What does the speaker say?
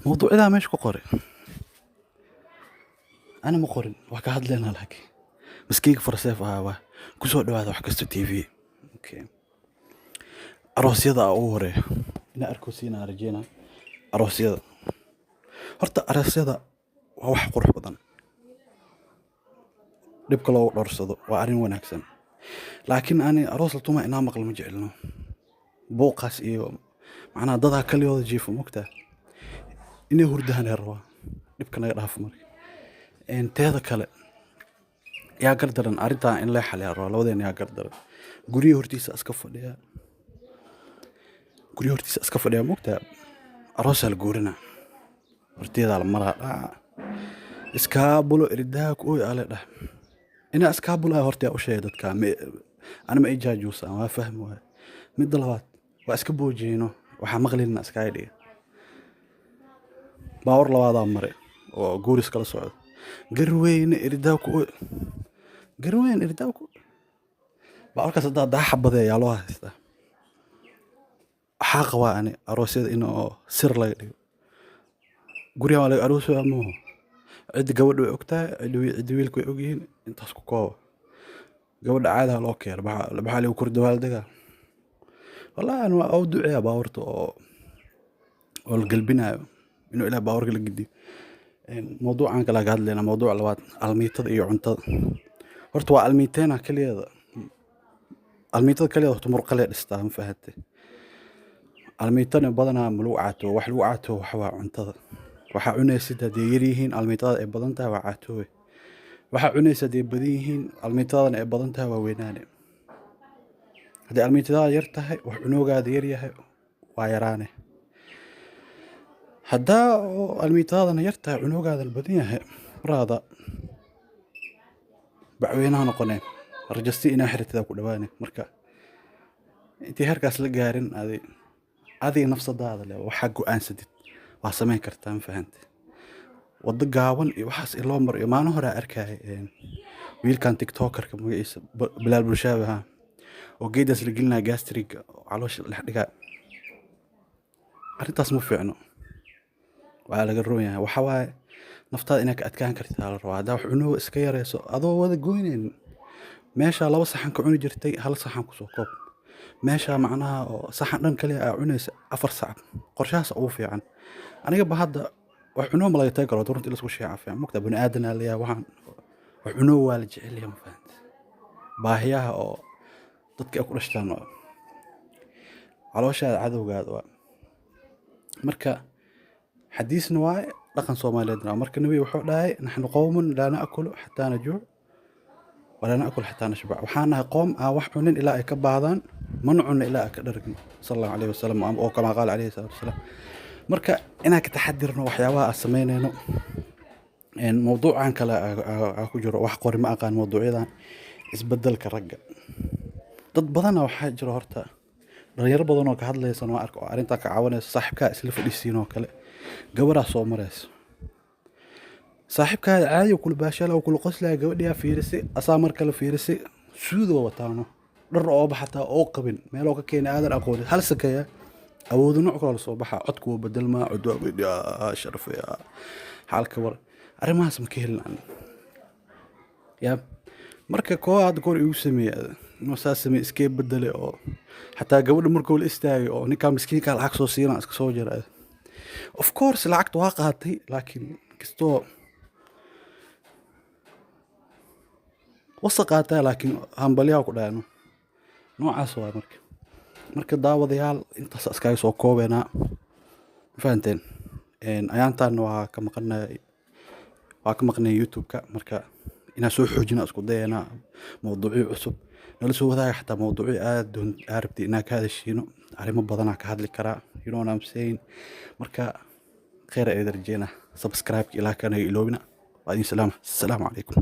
موضوع إذا مش كقري أنا مقرن وكهاد لنا لك مسكيك فرسيف هوا كسر هذا وحكست تي في أوكي أروسيدا أوري إن أركوسينا رجينا أروسيدا هرت أروسيدا وح قرح بدن دبك لو درسدو وأرين وناكسن لكن أنا أروس لتوما إنا مقل مجعلنا بوقاس إيو معنا ضدها كل يوم جيفو مكتا إني هردهن هروا دبك نغرف مري إن تهذا كلا يا قدرن أريتا إن لا حل هروا لو ذين يا قدرن قري هرتيس أسكف ليا قري هرتيس أسكف ليا مكتا أروس الجورنا هرتيدا على مرة إسكابلو إرداك أوي على ده إنا أسكابلو هرتي أو شيء دتك أنا ما إيجا جوسا ما فهمه مد دلوات وأسكبو جينو وحا مغلي لنا أسكايدي باور لوادا مري وقوريس كلا سعود قروين إرداكو قروين إرداكو باوركا سدا دا حبضي يا لوها هستا حاقوا أني أروسيد إنه سر لي قوريا مالي أروسو أموه عد قود ويقتا عد ويلك ويقين انت سكو كوا قود عادها لوكي لبحالي وكرد والدقا والله أنا أودع يا باورتو والقلبنا إنه إلى باور قل جدي موضوع عنك لا قاد لنا موضوع لوات الميتة إيو عنتظ ورتوا الميتين كليا الميتة كليا تمر قليل استهم فهدتي الميتين بدنا ملوعته وحلوعته وحوا عنتظ waxa cunaysid hadii yarihiin almiitada ay badan tahay waa caatooy waxa cunaysid hadii badihiin almiitada ay badan tahay waa weynaane hadii almiitada yar tahay wax cunoogaada yar yahay waa yaraane hadaa almiitada yar tahay cunoogaada badan yahay raada bacweynaha noqonay rajasti ina xirtada ku dhawaanay marka intii harkaas la gaarin adi nafsadaada leh waxa go'aansadid waa sameyn kartaa fahanti wada gaaban iyo waxaas iloo mar iyo maana hore arkay wiilkan tiktokerka magaciisa bilaal bulshaabaha oo geedas la gelina gastric caloosh la dhiga arintaas ma fiicno waa laga roon yahay waxa waay naftaada inaad ka adkaan kartaa la rabaa hadaa wax cunoo iska yareyso adoo wada goyneen meesha laba saxan ka cuni jirtay hal saxan ku soo koob meesha macnaha oo saxan dhan kaliya ay cunaysa 4 saac qorshahaas ugu fiican aniga bahada wax cunoo ma laga taag karo runtii la isku sheeca fiican mugta bani aadan leeyahay waxaan wax cunoo waa la jecel yahay ma fahanti baahiyaha oo dadka ku dhashtaan caloosha cadawgaada waa marka xadiisna waa dhaqan Soomaaliyeed marka nabi wuxuu dhahay nahnu qawmun la naakulu hatta najuu ولا نأكل حتى نشبع وحنا قوم wax cunin ilaa ay ka baadaan man cun ilaa ay ka dhargin sallallahu alayhi wasallam oo kama qaal alayhi wasallam marka ina ka taxadirno waxyaabaha sameynayno in mowduucan kala ku jiro wax qori ma aqaan mowduucyadan isbeddelka ragga dad badan waxa jiro horta dhalinyaro badan oo ka hadlaysan oo arko arinta ka caawanaysa saaxiibka isla fadhiisiin oo kale gabadha soo maraysa صاحبك عادي وكل باشا لو كل قصة جوديها فيرسي أسامر كلا فيرسي سودو وطانو للرعب حتى أوقبن ما لو كان قادر أقول هل سكيا أو ذو نوع كلا صباح عدكو بدل ما عدوا يا شرف يا حال كبر أرمى اسم كهل عن يا مركا كواد كور يوسمي مساسمي اسكيب بدل أو حتى قبل مركو الاستاي أو نكام مسكين كان العكس وصينا اسك سوجر of course العكس واقعتي لكن كستو وثقاتها لكن همبليها كدانو نوعاس waa marka daawadayaal intaas iskaga soo koobeena fahanteen ayaantan waa ka maqnay YouTube-ka marka ina soo xoojina isku dayana mowduucyo cusub nala soo wadaaga xataa mowduucyo aad arabti ina ka hadashiino arimo badan ka hadli karaa you know what I'm saying marka khayr ay darjeena subscribe ila kana iloobina wa salaam assalamu alaykum